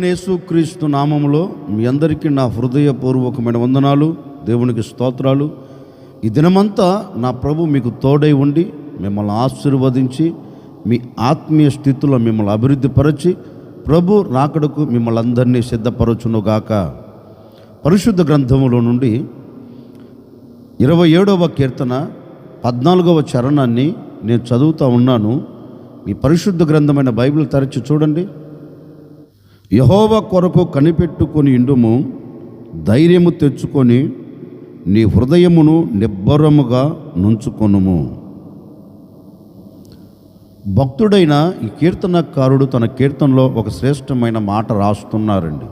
ప్రభువైన యేసుక్రీస్తు నామములో మీ అందరికీ నా హృదయపూర్వకమైన వందనాలు, దేవునికి స్తోత్రాలు. ఈ దినమంతా నా ప్రభు మీకు తోడై ఉండి మిమ్మల్ని ఆశీర్వదించి మీ ఆత్మీయ స్థితిలో మిమ్మల్ని అభివృద్ధిపరచి ప్రభు రాకడకు మిమ్మల్ని అందరినీ సిద్ధపరచునుగాక. పరిశుద్ధ గ్రంథములో నుండి 27వ కీర్తన 14వ చరణాన్ని నేను చదువుతూ ఉన్నాను. మీ పరిశుద్ధ గ్రంథమైన బైబిల్ తెరచి చూడండి. యెహోవా కొరకు కనిపెట్టుకొని ఇండుము, ధైర్యము తెచ్చుకొని నీ హృదయమును నిబ్బరముగా నుంచుకొనుము. భక్తుడైన ఈ కీర్తనకారుడు తన కీర్తనలో ఒక శ్రేష్టమైన మాట రాస్తున్నారండి.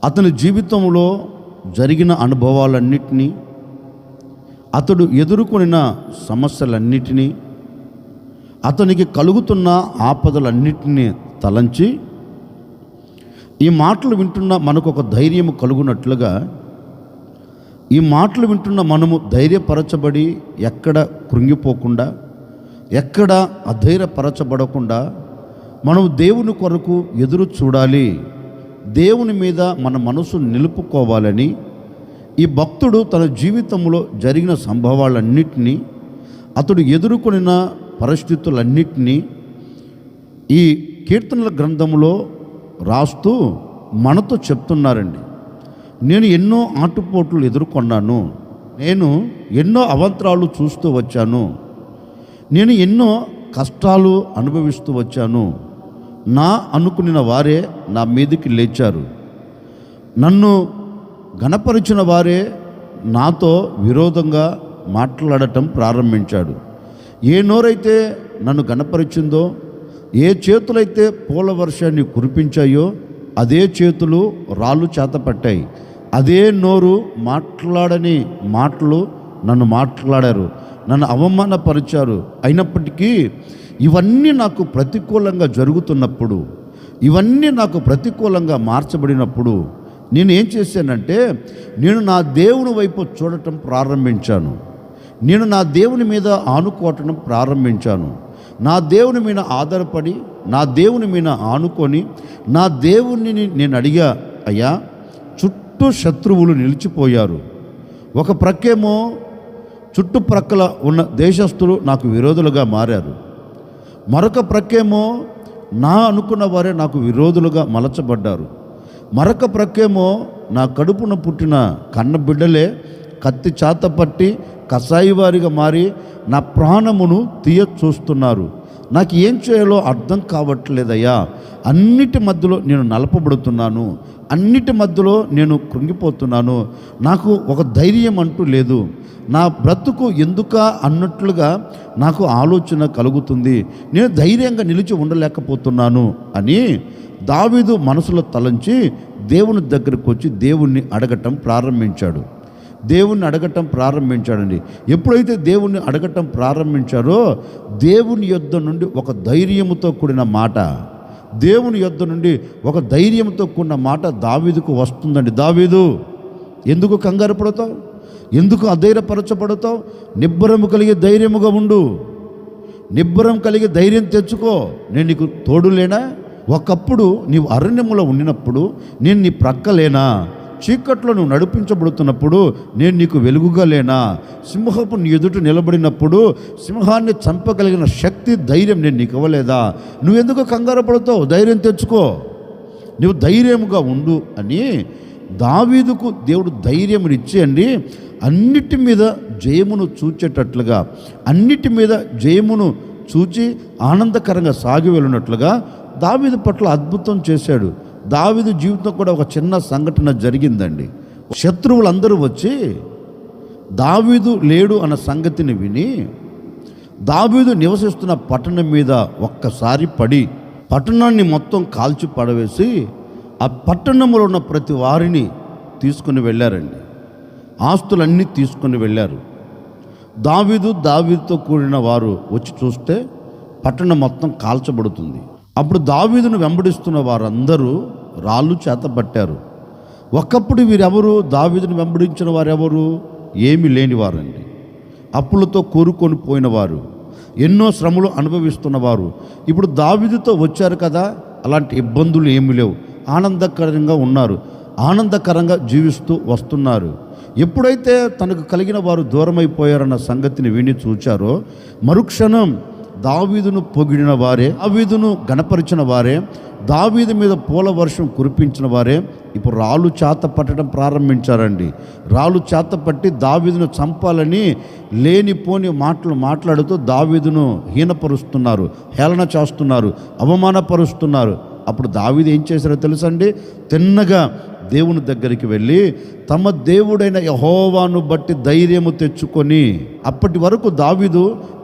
అతని జీవితంలో జరిగిన అనుభవాలన్నిటినీ, అతడు ఎదుర్కొనిన సమస్యలన్నిటినీ, అతనికి కలుగుతున్న ఆపదలన్నిటినీ తలంచి ఈ మాటలు వింటున్న మనకు ఒక ధైర్యము కలుగునట్లుగా, ఈ మాటలు వింటున్న మనము ధైర్యపరచబడి ఎక్కడ కృంగిపోకుండా, ఎక్కడ అధైర్యపరచబడకుండా మనం దేవుని కొరకు ఎదురు చూడాలి, దేవుని మీద మన మనసు నిలుపుకోవాలని ఈ భక్తుడు తన జీవితంలో జరిగిన సంభవాలన్నిటినీ, అతడు ఎదుర్కొనిన పరిస్థితులన్నిటినీ ఈ కీర్తనల గ్రంథంలో రాస్తూ మనతో చెప్తున్నారండి. నేను ఎన్నో ఆటుపోట్లు ఎదుర్కొన్నాను, నేను ఎన్నో అవంతరాలు చూస్తూ వచ్చాను, నేను ఎన్నో కష్టాలు అనుభవిస్తూ వచ్చాను. నా అనుకున్న వారే నా మీదకి లేచారు, నన్ను గణపరిచిన వారే నాతో విరోధంగా మాట్లాడటం ప్రారంభించాడు. ఏ నోరైతే నన్ను గణపరిచిందో, ఏ చేతులైతే పూల వర్షాన్ని కురిపించాయో అదే చేతులు రాళ్ళు చేతపట్టాయి, అదే నోరు మాట్లాడని మాటలు నన్ను మాట్లాడారు, నన్ను అవమానపరిచారు. అయినప్పటికీ ఇవన్నీ నాకు ప్రతికూలంగా జరుగుతున్నప్పుడు, ఇవన్నీ నాకు ప్రతికూలంగా మార్చబడినప్పుడు నేను ఏం చేశానంటే, నేను నా దేవుని వైపు చూడటం ప్రారంభించాను. నేను నా దేవుని మీద ఆనుకోవటం ప్రారంభించాను. నా దేవుని మీద ఆధారపడి, నా దేవుని మీద ఆనుకొని, నా దేవుని నేను అడిగా, అయ్యా చుట్టూ శత్రువులు నిలిచిపోయారు. ఒక ప్రక్కేమో చుట్టుప్రక్కల ఉన్న దేశస్తులు నాకు విరోధులుగా మారారు, మరొక ప్రక్కేమో నా అనుకున్న వారే నాకు విరోధులుగా మలచబడ్డారు, మరొక ప్రక్కేమో నా కడుపున పుట్టిన కన్న బిడ్డలే కత్తి చేత పట్టి కసాయి వారిగా మారి నా ప్రాణమును తీయ చూస్తున్నారు. నాకు ఏం చేయాలో అర్థం కావట్లేదయ్యా. అన్నిటి మధ్యలో నేను నలపబడుతున్నాను, అన్నిటి మధ్యలో నేను కృంగిపోతున్నాను, నాకు ఒక ధైర్యం అంటూ లేదు, నా బ్రతుకు ఎందుక అన్నట్లుగా నాకు ఆలోచన కలుగుతుంది, నేను ధైర్యంగా నిలిచి ఉండలేకపోతున్నాను అని దావీదు మనసులో తలంచి దేవుని దగ్గరకు వచ్చి దేవుణ్ణి అడగటం ప్రారంభించాడు. దేవుణ్ణి అడగటం ప్రారంభించాడండి. ఎప్పుడైతే దేవుణ్ణి అడగటం ప్రారంభించారో దేవుని యొద్ద నుండి ఒక ధైర్యముతో కూడిన మాట, దేవుని యొద్ద నుండి ఒక ధైర్యంతో కూడిన మాట దావీదుకు వస్తుందండి. దావీదు, ఎందుకు కంగారు పడతావు, ఎందుకు అధైర్యపరచబడతావు? నిబ్బరము కలిగి ధైర్యముగా ఉండు, నిబ్బరం కలిగి ధైర్యం తెచ్చుకో, నేను నీకు తోడులేనా? ఒకప్పుడు నీవు అరణ్యములో ఉండినప్పుడు నేను నీ ప్రక్కలేనా? చీకట్లో నువ్వు నడిపించబడుతున్నప్పుడు నేను నీకు వెలుగుగా లేనా? సింహపు నీ ఎదుట నిలబడినప్పుడు సింహాన్ని చంపగలిగిన శక్తి, ధైర్యం నేను నీకు ఇవ్వలేదా? నువ్వెందుకు కంగారు పడతావు? ధైర్యం తెచ్చుకో, నువ్వు ధైర్యముగా ఉండు అని దావీదుకు దేవుడు ధైర్యమునిచ్చి అండి అన్నిటి మీద జయమును చూచేటట్లుగా, అన్నిటి మీద జయమును చూచి ఆనందకరంగా సాగి వెళ్ళినట్లుగా దావీదు పట్ల అద్భుతం చేశాడు. దావీదు జీవితం కూడా ఒక చిన్న సంఘటన జరిగిందండి. శత్రువులందరూ వచ్చి దావీదు లేడు అన్న సంగతిని విని దావీదు నివసిస్తున్న పట్టణం మీద ఒక్కసారి పడి పట్టణాన్ని మొత్తం కాల్చి పడవేసి ఆ పట్టణంలో ఉన్న ప్రతి వారిని తీసుకుని వెళ్ళారండి. ఆస్తులన్నీ తీసుకుని వెళ్ళారు. దావీదుతో కూడిన వారు వచ్చి చూస్తే పట్టణం మొత్తం కాల్చబడుతుంది. అప్పుడు దావీదును వెంబడిస్తున్న వారందరూ రాళ్ళు చేతబట్టారు. ఒకప్పుడు వీరెవరు? దావీదును వెంబడించిన వారెవరు? ఏమీ లేనివారండి, అప్పులతో కూరుకొని పోయినవారు, ఎన్నో శ్రమలు అనుభవిస్తున్నవారు. ఇప్పుడు దావీదుతో వచ్చారు కదా, అలాంటి ఇబ్బందులు ఏమీ లేవు. ఆనందకరంగా ఉన్నారు, ఆనందకరంగా జీవిస్తూ వస్తున్నారు. ఎప్పుడైతే తనకు కలిగిన వారు దూరమైపోయారన్న సంగతిని విని చూచారో, మరుక్షణం దావీదును పొగిడిన వారే, దావీదును గణపరిచిన వారే, దావీదు మీద పూల వర్షం కురిపించిన వారే ఇప్పుడు రాళ్ళు చేత పట్టడం ప్రారంభించారండి. రాళ్ళు చేత పట్టి దావీదును చంపాలని లేనిపోని మాటలు మాట్లాడుతూ దావీదును హీనపరుస్తున్నారు, హేళన చేస్తున్నారు, అవమానపరుస్తున్నారు. అప్పుడు దావీదు ఏం చేశారో తెలుసండి? తిన్నగా దేవుని దగ్గరికి వెళ్ళి తమ దేవుడైన యెహోవాను బట్టి ధైర్యము తెచ్చుకొని, అప్పటి వరకు దావీదు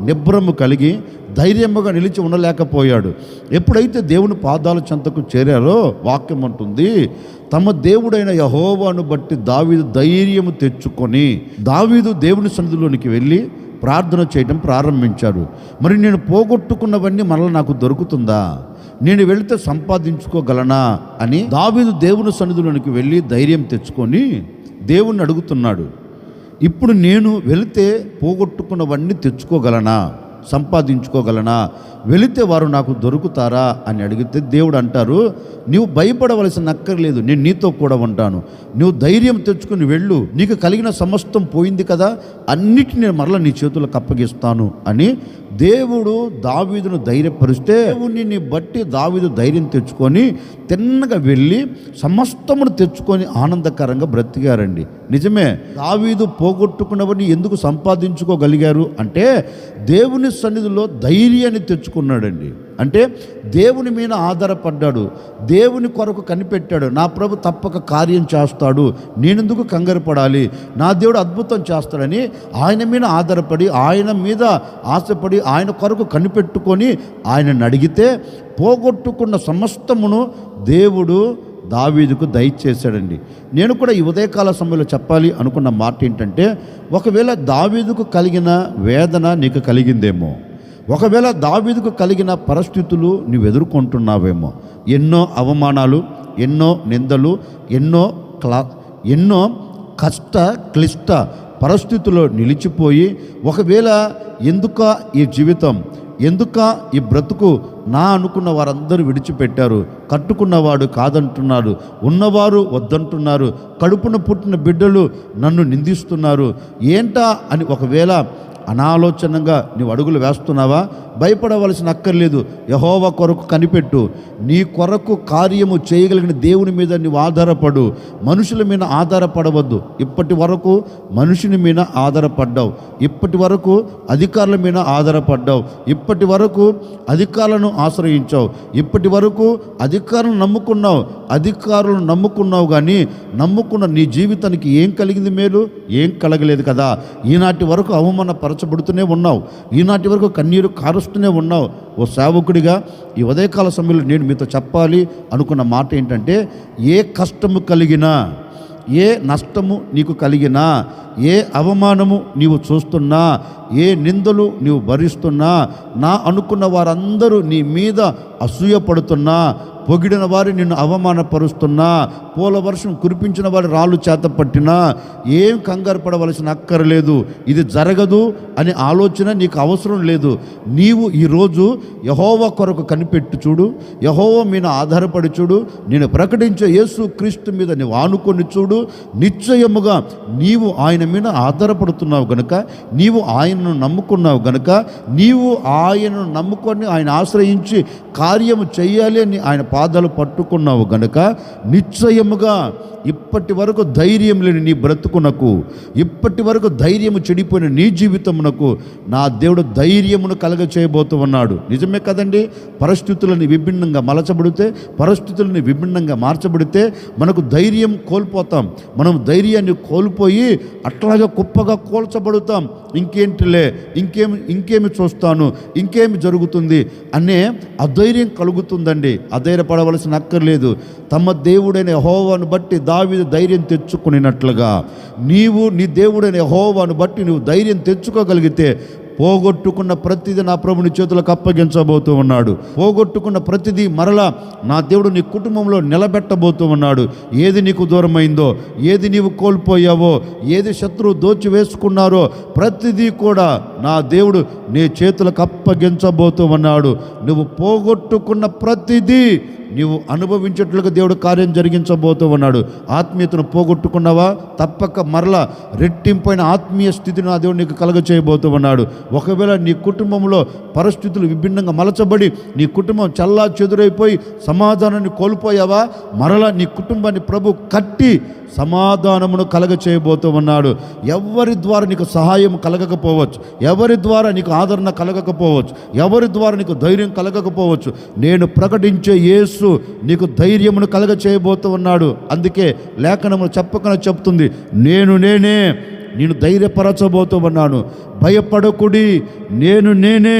నిబ్రము కలిగి ధైర్యముగా నిలిచి ఉండలేకపోయాడు. ఎప్పుడైతే దేవుని పాదాల చెంతకు చేరారో, వాక్యం అంటుంది, తమ దేవుడైన యెహోవాను బట్టి దావీదు ధైర్యము తెచ్చుకొని దావీదు దేవుని సన్నిధిలోనికి వెళ్ళి ప్రార్థన చేయడం ప్రారంభించాడు. మరి నేను పోగొట్టుకున్నవన్నీ మరలా నాకు దొరుకుతుందా? నేను వెళితే సంపాదించుకోగలనా అని దావీదు దేవుని సన్నిధిలోనికి వెళ్ళి ధైర్యం తెచ్చుకొని దేవుణ్ణి అడుగుతున్నాడు. ఇప్పుడు నేను వెళితే పోగొట్టుకున్నవన్నీ తెచ్చుకోగలనా, సంపాదించుకోగలనా, వెళితే వారు నాకు దొరుకుతారా అని అడిగితే దేవుడు అంటారు, నీవు భయపడవలసిన అక్కర్లేదు, నేను నీతో కూడా ఉంటాను. నువ్వు ధైర్యం తెచ్చుకుని వెళ్ళు, నీకు కలిగిన సమస్తం పోయింది కదా, అన్నిటిని నేను మరలా నీ చేతులకు అప్పగిస్తాను అని దేవుడు దావీదును ధైర్యపరిస్తే, దేవుని బట్టి దావీదు ధైర్యం తెచ్చుకొని తిన్నగా వెళ్ళి సమస్తమును తెచ్చుకొని ఆనందకరంగా బ్రతికారండి. నిజమే, దావీదు పోగొట్టుకున్నవన్నీ ఎందుకు సంపాదించుకోగలిగారు అంటే దేవుని సన్నిధిలో ధైర్యాన్ని తెచ్చుకున్నాడండి. అంటే దేవుని మీద ఆధారపడ్డాడు, దేవుని కొరకు కనిపెట్టాడు. నా ప్రభు తప్పక కార్యం చేస్తాడు, నేనెందుకు కంగారు పడాలి, నా దేవుడు అద్భుతం చేస్తాడని ఆయన మీద ఆధారపడి, ఆయన మీద ఆశపడి, ఆయన కొరకు కనిపెట్టుకొని ఆయనను అడిగితే పోగొట్టుకున్న సమస్తమును దేవుడు దావీదుకు దయచేశాడండి. నేను కూడా ఈ ఉదయకాల సమయంలో చెప్పాలి అనుకున్న మాట ఏంటంటే, ఒకవేళ దావీదుకు కలిగిన వేదన నీకు కలిగిందేమో, ఒకవేళ దావీదుకు కలిగిన పరిస్థితులు నువ్వు ఎదుర్కొంటున్నావేమో, ఎన్నో అవమానాలు, ఎన్నో నిందలు, ఎన్నో క్లిష్ట పరిస్థితుల్లో నిలిచిపోయి, ఒకవేళ ఎందుక ఈ జీవితం, ఎందుక ఈ బ్రతుకు, నా అనుకున్న వారందరూ విడిచిపెట్టారు, కట్టుకున్నవాడు కాదంటున్నారు, ఉన్నవారు వద్దంటున్నారు, కడుపున పుట్టిన బిడ్డలు నన్ను నిందిస్తున్నారు, ఏంటా అని ఒకవేళ అనాలోచనగా నీవు అడుగులు వేస్తున్నావా? భయపడవలసిన అక్కర్లేదు. యెహోవా కొరకు కనిపెట్టు, నీ కొరకు కార్యము చేయగలిగిన దేవుని మీద నీవు ఆధారపడు, మనుషుల మీద ఆధారపడవద్దు. ఇప్పటి వరకు మనుషుని మీద ఆధారపడ్డావు, ఇప్పటి వరకు అధికారుల మీద ఆధారపడ్డావు, ఇప్పటి వరకు అధికారులను ఆశ్రయించావు, ఇప్పటి వరకు అధికారులను నమ్ముకున్నావు కానీ నమ్ముకున్న నీ జీవితానికి ఏం కలిగింది మేలు? ఏం కలగలేదు కదా. ఈనాటి వరకు అవమానపరచబడుతూనే ఉన్నావు, ఈనాటి వరకు కన్నీరు కారుస్తూనే ఉన్నావు. ఓ సేవకుడిగా ఈ ఉదయకాల సమయంలో నేను మీతో చెప్పాలి అనుకున్న మాట ఏంటంటే, ఏ కష్టము కలిగినా, ఏ నష్టము నీకు కలిగినా, ఏ అవమానము నీవు చూస్తున్నా, ఏ నిందలు నీవు భరిస్తున్నా, నా అనుకున్న వారందరూ నీ మీద అసూయపడుతున్నా, పొగిడిన వారి నిన్ను అవమానపరుస్తున్నా, పూల వర్షం కురిపించిన వారి రాళ్ళు చేత పట్టినా ఏం కంగారు పడవలసిన అక్కర్లేదు. ఇది జరగదు అనే ఆలోచన నీకు అవసరం లేదు. నీవు ఈరోజు యెహోవా కొరకు కనిపెట్టు చూడు, యెహోవా మీద ఆధారపడి చూడు, నేను ప్రకటించే యేసు క్రీస్తు మీద నీవు ఆనుకొని చూడు. నిశ్చయముగా నీవు ఆయన మీద ఆధారపడుతున్నావు గనుక, నీవు ఆయనను నమ్ముకున్నావు గనుక, నీవు ఆయనను నమ్ముకొని ఆయన ఆశ్రయించి కార్యము చేయాలి అని ఆయన పాదాలు పట్టుకున్నావు గనుక, నిశ్చయముగా ఇప్పటి వరకు ధైర్యం లేని నీ బ్రతుకునకు, ఇప్పటి వరకు ధైర్యము చెడిపోయిన నీ జీవితమునకు నా దేవుడు ధైర్యమును కలగ చేయబోతూ ఉన్నాడు. నిజమే కదండి. పరిస్థితులని విభిన్నంగా మలచబడితే, పరిస్థితులని విభిన్నంగా మార్చబడితే మనకు ధైర్యం కోల్పోతాం. మనం ధైర్యాన్ని కోల్పోయి అట్లాగా కుప్పగా కోల్చబడుతాం. ఇంకేంటిలే, ఇంకేమి చూస్తాను, ఇంకేమి జరుగుతుంది అనే అధైర్యం కలుగుతుందండి. అధైర్యపడవలసిన అక్కర్లేదు. తమ దేవుడైన యెహోవాను బట్టి దావీదు ధైర్యం తెచ్చుకునేటట్లుగా నీవు నీ దేవుడైన యెహోవాను బట్టి నువ్వు ధైర్యం తెచ్చుకోగలిగితే, పోగొట్టుకున్న ప్రతిదీ నా ప్రభుని చేతులకు అప్పగించబోతూ ఉన్నాడు. పోగొట్టుకున్న ప్రతిదీ మరలా నా దేవుడు నీ కుటుంబంలో నిలబెట్టబోతూ ఉన్నాడు. ఏది నీకు దూరమైందో, ఏది నీవు కోల్పోయావో, ఏది శత్రువు దోచి వేసుకున్నారో ప్రతిదీ కూడా నా దేవుడు నీ చేతులకు అప్పగించబోతూ ఉన్నాడు. నువ్వు పోగొట్టుకున్న ప్రతిదీ నీవు అనుభవించేట్లుగా దేవుడు కార్యం జరిగించబోతూ ఉన్నాడు. ఆత్మీయతను పోగొట్టుకున్నావా? తప్పక మరలా రెట్టింపైన ఆత్మీయ స్థితిని ఆ దేవుడు నీకు కలగ చేయబోతూ ఉన్నాడు. ఒకవేళ నీ కుటుంబంలో పరిస్థితులు విభిన్నంగా మలచబడి నీ కుటుంబం చల్లా చెదురైపోయి సమాధానాన్ని కోల్పోయావా? మరలా నీ కుటుంబాన్ని ప్రభు కట్టి సమాధానమును కలగ చేయబోతూ ఉన్నాడు. ఎవరి ద్వారా నీకు సహాయం కలగకపోవచ్చు, ఎవరి ద్వారా నీకు ఆదరణ కలగకపోవచ్చు, ఎవరి ద్వారా నీకు ధైర్యం కలగకపోవచ్చు. నేను ప్రకటించే యేసు నీకు ధైర్యమును కలగ చేయబోతూ ఉన్నాడు. అందుకే లేఖనము చెప్పకనే చెప్తుంది, నేనే ధైర్యపరచబోతూ ఉన్నాను. భయపడకుడి, నేనే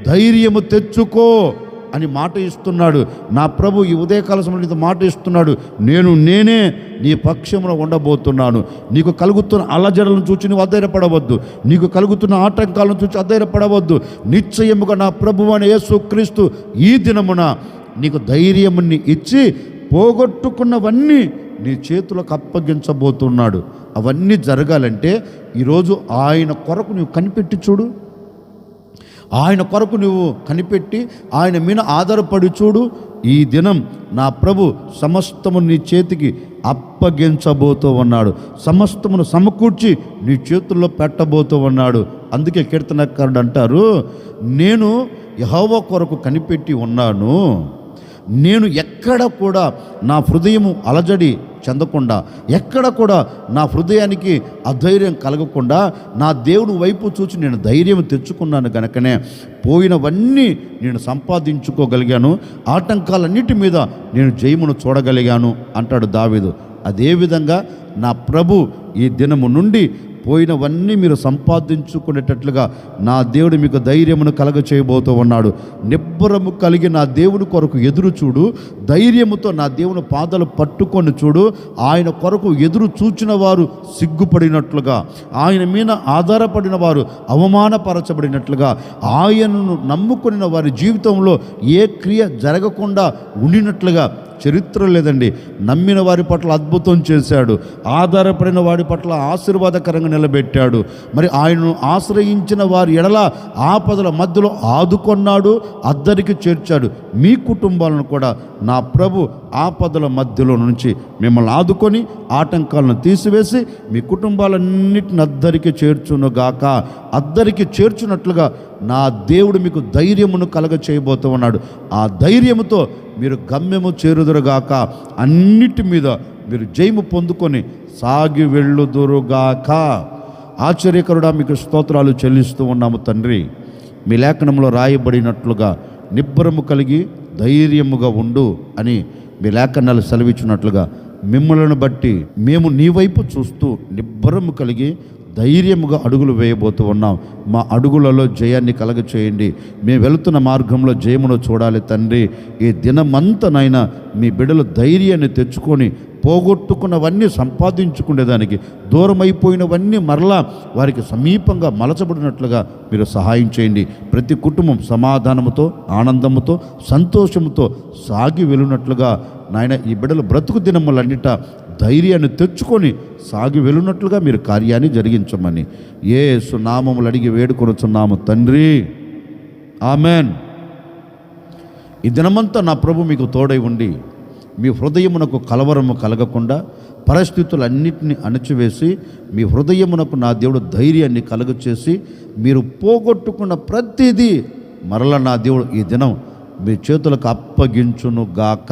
ధైర్యము తెచ్చుకో అని మాట ఇస్తున్నాడు. నా ప్రభు ఈ ఉదయకాల సమయంలో మాట ఇస్తున్నాడు, నేనే నీ పక్షమున ఉండబోతున్నాను. నీకు కలుగుతున్న అలజడలను చూచి నువ్వు అధైర్యపడవద్దు, నీకు కలుగుతున్న ఆటంకాలను చూచి అధైర్యపడవద్దు. నిశ్చయముగా నా ప్రభువు అయిన యేసుక్రీస్తు ఈ దినమున నీకు ధైర్యముని ఇచ్చి పోగొట్టుకున్నవన్నీ నీ చేతులకు అప్పగించబోతున్నాడు. అవన్నీ జరగాలంటే ఈరోజు ఆయన కొరకు నువ్వు కనిపెట్టి చూడు, ఆయన కొరకు నువ్వు కనిపెట్టి ఆయన మీద ఆధారపడి చూడు. ఈ దినం నా ప్రభు సమస్తము నీ చేతికి అప్పగించబోతూ ఉన్నాడు, సమస్తమును సమకూర్చి నీ చేతుల్లో పెట్టబోతూ ఉన్నాడు. అందుకే కీర్తనకారుడు అంటారు, నేను యెహోవా కొరకు కనిపెట్టి ఉన్నాను, నేను ఎక్కడ కూడా నా హృదయము అలజడి చెందకుండా, ఎక్కడ కూడా నా హృదయానికి అధైర్యం కలగకుండా నా దేవుడు వైపు చూసి నేను ధైర్యం తెచ్చుకున్నాను కనుకనే పోయినవన్నీ నేను సంపాదించుకోగలిగాను, ఆటంకాలన్నిటి మీద నేను జయమును చూడగలిగాను అంటాడు దావీదు. అదేవిధంగా నా ప్రభు ఈ దినము నుండి పోయినవన్నీ మీరు సంపాదించుకునేటట్లుగా నా దేవుడు మీకు ధైర్యమును కలగ చేయబోతూ ఉన్నాడు. నిబ్బరము కలిగి నా దేవుని కొరకు ఎదురు చూడు, ధైర్యముతో నా దేవుని పాదాలు పట్టుకొని చూడు. ఆయన కొరకు ఎదురు చూచిన వారు సిగ్గుపడినట్లుగా, ఆయన మీద ఆధారపడిన వారు అవమానపరచబడినట్లుగా, ఆయనను నమ్ముకున్న వారి జీవితంలో ఏ క్రియ జరగకుండా ఉండినట్లుగా చరిత్ర లేదండి. నమ్మిన వారి పట్ల అద్భుతం చేశాడు, ఆధారపడిన వారి పట్ల ఆశీర్వాదకరంగా నిలబెట్టాడు. మరి ఆయనను ఆశ్రయించిన వారి ఎడల ఆపదల మధ్యలో ఆదుకొన్నాడు, అద్దరికి చేర్చాడు. మీ కుటుంబాలను కూడా నా ప్రభు ఆపదల మధ్యలో నుంచి మిమ్మల్ని ఆదుకొని ఆటంకాలను తీసివేసి మీ కుటుంబాలన్నిటిని అద్దరికి చేర్చునుగాక. అద్దరికి చేర్చున్నట్లుగా నా దేవుడు మీకు ధైర్యమును కలగ చేయబోతూ ఉన్నాడు. ఆ ధైర్యముతో మీరు గమ్యము చేరుదురుగాక, అన్నిటి మీద మీరు జయము పొందుకొని సాగి వెళ్ళుదురుగాక. ఆశ్చర్యకరుడా మీకు స్తోత్రాలు చెల్లిస్తూ ఉన్నాము తండ్రి. మీ లేఖనంలో రాయబడినట్లుగా నిబ్బరము కలిగి ధైర్యముగా ఉండు అని మీ లేఖనాలు సెలవిచ్చినట్లుగా మిమ్మల్ని బట్టి మేము నీ వైపు చూస్తూ నిబ్బరము కలిగి ధైర్యముగా అడుగులు వేయబోతూ ఉన్నాం. మా అడుగులలో జయాన్ని కలగ చేయండి. మేము వెళుతున్న మార్గంలో జయమును చూడాలి తండ్రి. ఈ దినమంతనైనా మీ బిడ్డలు ధైర్యాన్ని తెచ్చుకొని పోగొట్టుకున్నవన్నీ సంపాదించుకునేదానికి, దూరమైపోయినవన్నీ మరలా వారికి సమీపంగా మలచబడినట్లుగా మీరు సహాయం చేయండి. ప్రతి కుటుంబం సమాధానముతో, ఆనందముతో, సంతోషముతో సాగి వెళ్ళినట్లుగా నాయన ఈ బిడ్డలు బ్రతుకు దినములన్నిట ధైర్యాన్ని తెచ్చుకొని సాగి వెళ్ళినట్లుగా మీరు కార్యాన్ని జరిగించమని యేసు నామములు అడిగి వేడుకొనుచున్నాము తండ్రి, ఆమెన్. ఈ దినమంతా నా ప్రభు మీకు తోడై ఉండి మీ హృదయమునకు కలవరము కలగకుండా పరిస్థితులన్నిటిని అణచివేసి మీ హృదయమునకు నా దేవుడు ధైర్యాన్ని కలుగచేసి మీరు పోగొట్టుకున్న ప్రతిదీ మరల నా దేవుడు ఈ దినం మీ చేతులకు అప్పగించునుగాక.